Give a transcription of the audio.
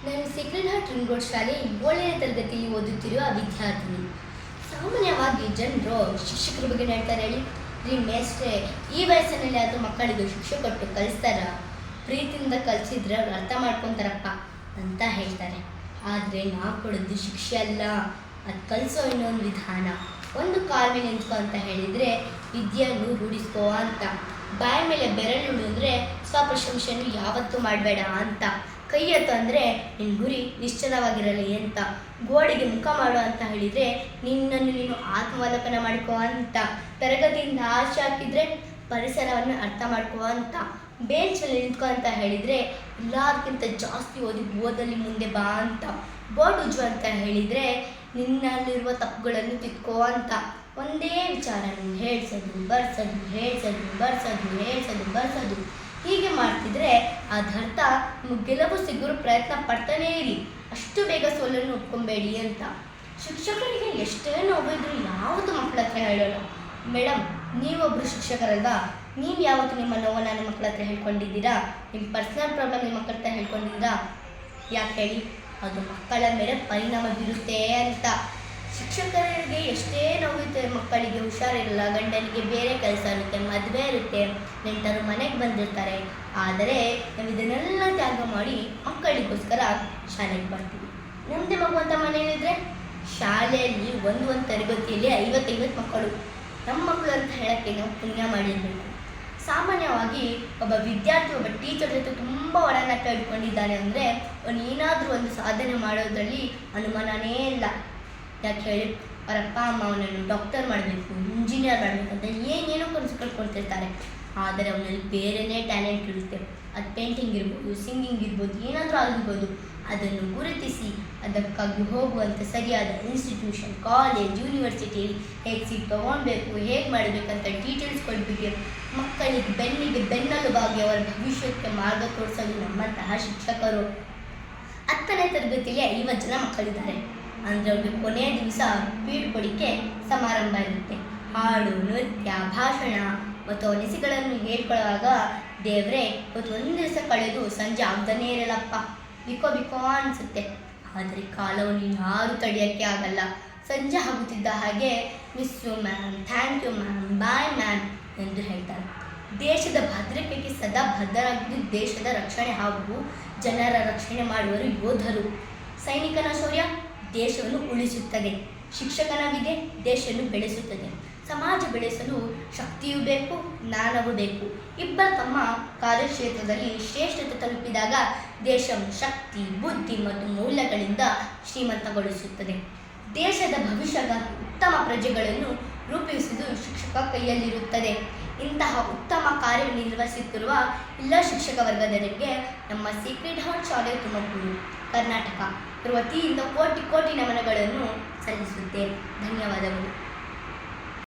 ನಾನು secret heart ರಿಂಗೋಡ್ ಶಾಲೆ 7ನೇ ತರಗತಿಯಲ್ಲಿ ಓದುತ್ತಿರುವ ವಿದ್ಯಾರ್ಥಿನಿ. ಸಾಮಾನ್ಯವಾಗಿ ಜನರು ಶಿಕ್ಷಕರ ಬಗ್ಗೆ ಹೇಳ್ತಾರೆ, ಹೇಳಿ ರೀ ಮೇಸ್ಟ್ರೆ, ಈ ವಯಸ್ಸಿನಲ್ಲಿ ಅದು ಮಕ್ಕಳಿಗೆ ಶಿಕ್ಷೆ ಕೊಟ್ಟು ಕಲಿಸ್ತಾರ, ಪ್ರೀತಿಯಿಂದ ಕಲಿಸಿದ್ರೆ ಅವ್ರು ಅರ್ಥ ಮಾಡ್ಕೊತಾರಪ್ಪ ಅಂತ ಹೇಳ್ತಾರೆ. ಆದರೆ ನಾವು ಕೊಡೋದು ಶಿಕ್ಷೆ ಅಲ್ಲ, ಅದು ಕಲಿಸೋ ಇನ್ನೊಂದು ವಿಧಾನ. ಒಂದು ಕಾಲ ಮೇಲೆ ನಿಂತ್ಕೊ ಅಂತ ಹೇಳಿದರೆ ವಿದ್ಯೆಯನ್ನು ರೂಢಿಸ್ಕೋ ಅಂತ, ಬಾಯಿ ಮೇಲೆ ಬೆರಳು ಅಂದರೆ ಸ್ವಪ್ರಶಂಸೆಯನ್ನು ಯಾವತ್ತೂ ಮಾಡಬೇಡ ಅಂತ, ಕೈ ಎತ್ತು ಅಂದರೆ ನಿನ್ನ ಗುರಿ ನಿಶ್ಚಲವಾಗಿರಲಿ ಅಂತ, ಗೋಡೆಗೆ ಮುಖ ಮಾಡು ಅಂತ ಹೇಳಿದರೆ ನಿನ್ನನ್ನು ನೀನು ಆತ್ಮಾವಲೋಕನ ಮಾಡ್ಕೋ ಅಂತ, ತರಗತಿಯಿಂದ ಆಚೆ ಹಾಕಿದರೆ ಪರಿಸರವನ್ನು ಅರ್ಥ ಮಾಡ್ಕೋ ಅಂತ, ಬೇಂಚಲ್ಲಿ ನಿಂತ್ಕೊ ಅಂತ ಹೇಳಿದರೆ ಎಲ್ಲದಕ್ಕಿಂತ ಜಾಸ್ತಿ ಓದಲ್ಲಿ ಮುಂದೆ ಬಾ ಅಂತ, ಬೋರ್ಡ್ ಉಜ್ಜು ಅಂತ ಹೇಳಿದರೆ ನಿನ್ನಲ್ಲಿರುವ ತಪ್ಪುಗಳನ್ನು ತಿದ್ಕೋ ಅಂತ. ಒಂದೇ ವಿಚಾರ ಹೇಳ್ಸೋದು ಬರ್ಸೋದು, ಹೇಳ್ಸೋದು ಬರ್ಸೋದು, ಹೇಳ್ಸೋದು ಬರ್ಸೋದು, ಹೀಗೆ ಮಾಡ್ತಿದ್ರೆ ಅದರ್ಥ ಗೆಲುವು ಸಿಗಲು ಪ್ರಯತ್ನ ಪಡ್ತಾನೇ ಇರಿ, ಅಷ್ಟು ಬೇಗ ಸೋಲನ್ನು ಒಪ್ಕೊಬೇಡಿ ಅಂತ. ಶಿಕ್ಷಕರಿಗೆ ಎಷ್ಟೇ ನೋವಿದ್ರು ಯಾವತ್ತೂ ಮಕ್ಕಳ ಹತ್ರ ಹೇಳೋಲ್ಲ. ಮೇಡಮ್, ನೀವೊಬ್ಬರು ಶಿಕ್ಷಕರಲ್ವಾ, ನೀವು ಯಾವತ್ತು ನಿಮ್ಮ ನೋವನ್ನು ನಿಮ್ಮ ಮಕ್ಕಳ ಹತ್ರ ಹೇಳ್ಕೊಂಡಿದ್ದೀರಾ? ನಿಮ್ಮ ಪರ್ಸನಲ್ ಪ್ರಾಬ್ಲಮ್ ನಿಮ್ಮ ಮಕ್ಕಳ ಹತ್ರ ಹೇಳ್ಕೊಂಡಿದ್ದೀರಾ? ಯಾಕೆ ಹೇಳಿ, ಅದು ಮಕ್ಕಳ ಮೇಲೆ ಪರಿಣಾಮ ಬೀರುತ್ತೆ ಅಂತ. ಶಿಕ್ಷಕರಿಗೆ ಎಷ್ಟೇ ನೋವಿರುತ್ತೆ, ಮಕ್ಕಳಿಗೆ ಹುಷಾರಿರಲ್ಲ, ಗಂಡನಿಗೆ ಬೇರೆ ಕೆಲಸ ಇರುತ್ತೆ, ಮದುವೆ ಇರುತ್ತೆ, ನೆಂಟರು ಮನೆಗೆ ಬಂದಿರ್ತಾರೆ. ಆದರೆ ನಾವು ಇದನ್ನೆಲ್ಲ ತ್ಯಾಗ ಮಾಡಿ ಮಕ್ಕಳಿಗೋಸ್ಕರ ಶಾಲೆಗೆ ಬರ್ತೀವಿ. ನಮ್ಮದೇ ಮಗು ಅಂತ ಮನೆಯಲ್ಲಿದ್ದರೆ ಶಾಲೆಯಲ್ಲಿ ಒಂದು ತರಗತಿಯಲ್ಲಿ 50 ಮಕ್ಕಳು ನಮ್ಮ ಮಕ್ಕಳು ಅಂತ ಹೇಳೋಕ್ಕೆ ನಾವು ಪುಣ್ಯ ಮಾಡಿರಬೇಕು. ಸಾಮಾನ್ಯವಾಗಿ ಒಬ್ಬ ವಿದ್ಯಾರ್ಥಿ ಒಬ್ಬ ಟೀಚರ್ ಜೊತೆ ತುಂಬ ಒಡನಾಟ ಇಟ್ಕೊಂಡಿದ್ದಾನೆ ಅಂದರೆ ಅವನು ಏನಾದರೂ ಒಂದು ಸಾಧನೆ ಮಾಡೋದ್ರಲ್ಲಿ ಅನುಮಾನನೇ ಇಲ್ಲ. ಯಾಕೆ ಹೇಳಿ, ಅವರ ಅಪ್ಪ ಅಮ್ಮ ಅವನನ್ನು ಡಾಕ್ಟರ್ ಮಾಡಬೇಕು, ಇಂಜಿನಿಯರ್ ಮಾಡಬೇಕು ಅಂತ ಏನೇನೋ ಕನಸು ಕಟ್ಕೊಳ್ತಿರ್ತಾರೆ. ಆದರೆ ಅವನಲ್ಲಿ ಬೇರೆಯೇ ಟ್ಯಾಲೆಂಟ್ ಇರುತ್ತೆ. ಅದು ಪೇಂಟಿಂಗ್ ಇರ್ಬೋದು, ಸಿಂಗಿಂಗ್ ಇರ್ಬೋದು, ಏನಾದರೂ ಆಗಿರ್ಬೋದು. ಅದನ್ನು ಗುರುತಿಸಿ ಅದಕ್ಕಾಗಿ ಹೋಗುವಂಥ ಸರಿಯಾದ ಇನ್ಸ್ಟಿಟ್ಯೂಷನ್, ಕಾಲೇಜ್, ಯೂನಿವರ್ಸಿಟಿಯಲ್ಲಿ ಹೇಗೆ ಸೀಟ್ ತೊಗೊಳ್ಬೇಕು, ಹೇಗೆ ಮಾಡಬೇಕಂತ ಡೀಟೇಲ್ಸ್ ಕೊಟ್ಬಿಟ್ಟು ಮಕ್ಕಳಿಗೆ ಬೆನ್ನೆಲುಬಾಗಿ ಅವರ ಭವಿಷ್ಯಕ್ಕೆ ಮಾರ್ಗ ತೋರಿಸಲು ನಮ್ಮಂತಹ ಶಿಕ್ಷಕರು. 10ನೇ ತರಗತಿಯಲ್ಲಿ 50 ಜನ ಮಕ್ಕಳಿದ್ದಾರೆ ಅಂದರೆ ಅವ್ರಿಗೆ ಕೊನೆಯ ದಿವಸ ಬೀಳ್ಕೊಡಿಕೆ ಸಮಾರಂಭ ಇರುತ್ತೆ. ಹಾಡು, ನೃತ್ಯ, ಭಾಷಣ ಮತ್ತು ಅನಿಸಿಕೆಗಳನ್ನು ಹೇಳ್ಕೊಳ್ಳುವಾಗ ದೇವರೇ ಇವತ್ತು ಒಂದು ದಿವಸ ಕಳೆದು ಸಂಜೆ ಆಗದೇ ಇರಲ್ಲಪ್ಪ, ಬಿಕೋ ಅನಿಸುತ್ತೆ. ಆದರೆ ಕಾಲವನ್ನು ಯಾರೂ ತಡೆಯೋಕ್ಕೆ ಆಗಲ್ಲ. ಸಂಜೆ ಆಗುತ್ತಿದ್ದ ಹಾಗೆ miss you ma'am, thank you ma'am, bye ma'am ಎಂದು ಹೇಳ್ತಾರೆ. ದೇಶದ ಭದ್ರತೆಗೆ ಸದಾ ಬದ್ಧರಾಗಿದ್ದು ದೇಶದ ರಕ್ಷಣೆ ಹಾಗೂ ಜನರ ರಕ್ಷಣೆ ಮಾಡುವರು ಯೋಧರು. ಸೈನಿಕನ ಶೌರ್ಯ ದೇಶವನ್ನು ಉಳಿಸುತ್ತದೆ, ಶಿಕ್ಷಕನ ವಿದ್ಯೆ ದೇಶವನ್ನು ಬೆಳೆಸುತ್ತದೆ. ಸಮಾಜ ಬೆಳೆಸಲು ಶಕ್ತಿಯೂ ಬೇಕು, ಜ್ಞಾನವೂ ಬೇಕು. ಇಬ್ಬರು ತಮ್ಮ ಕಾರ್ಯಕ್ಷೇತ್ರದಲ್ಲಿ ಶ್ರೇಷ್ಠತೆ ತಲುಪಿದಾಗ ದೇಶವನ್ನು ಶಕ್ತಿ, ಬುದ್ಧಿ ಮತ್ತು ಮೌಲ್ಯಗಳಿಂದ ಶ್ರೀಮಂತಗೊಳಿಸುತ್ತದೆ. ದೇಶದ ಭವಿಷ್ಯದ ಉತ್ತಮ ಪ್ರಜೆಗಳನ್ನು ರೂಪಿಸುವುದು ಶಿಕ್ಷಕ ಕೈಯಲ್ಲಿರುತ್ತದೆ. ಇಂತಹ ಉತ್ತಮ ಕಾರ್ಯನಿರ್ವಹಿಸುತ್ತಿರುವ ಎಲ್ಲ ಶಿಕ್ಷಕ ವರ್ಗದವರಿಗೆ ನಮ್ಮ ಸೀಕ್ರೆಟ್ ಹಾರ್ಟ್ ಶಾಲೆ ತುಮಕೂರು, ಕರ್ನಾಟಕ ವತಿಯಿಂದ ಕೋಟಿ ನಮನಗಳನ್ನು ಸಲ್ಲಿಸುತ್ತೇನೆ. ಧನ್ಯವಾದಗಳು.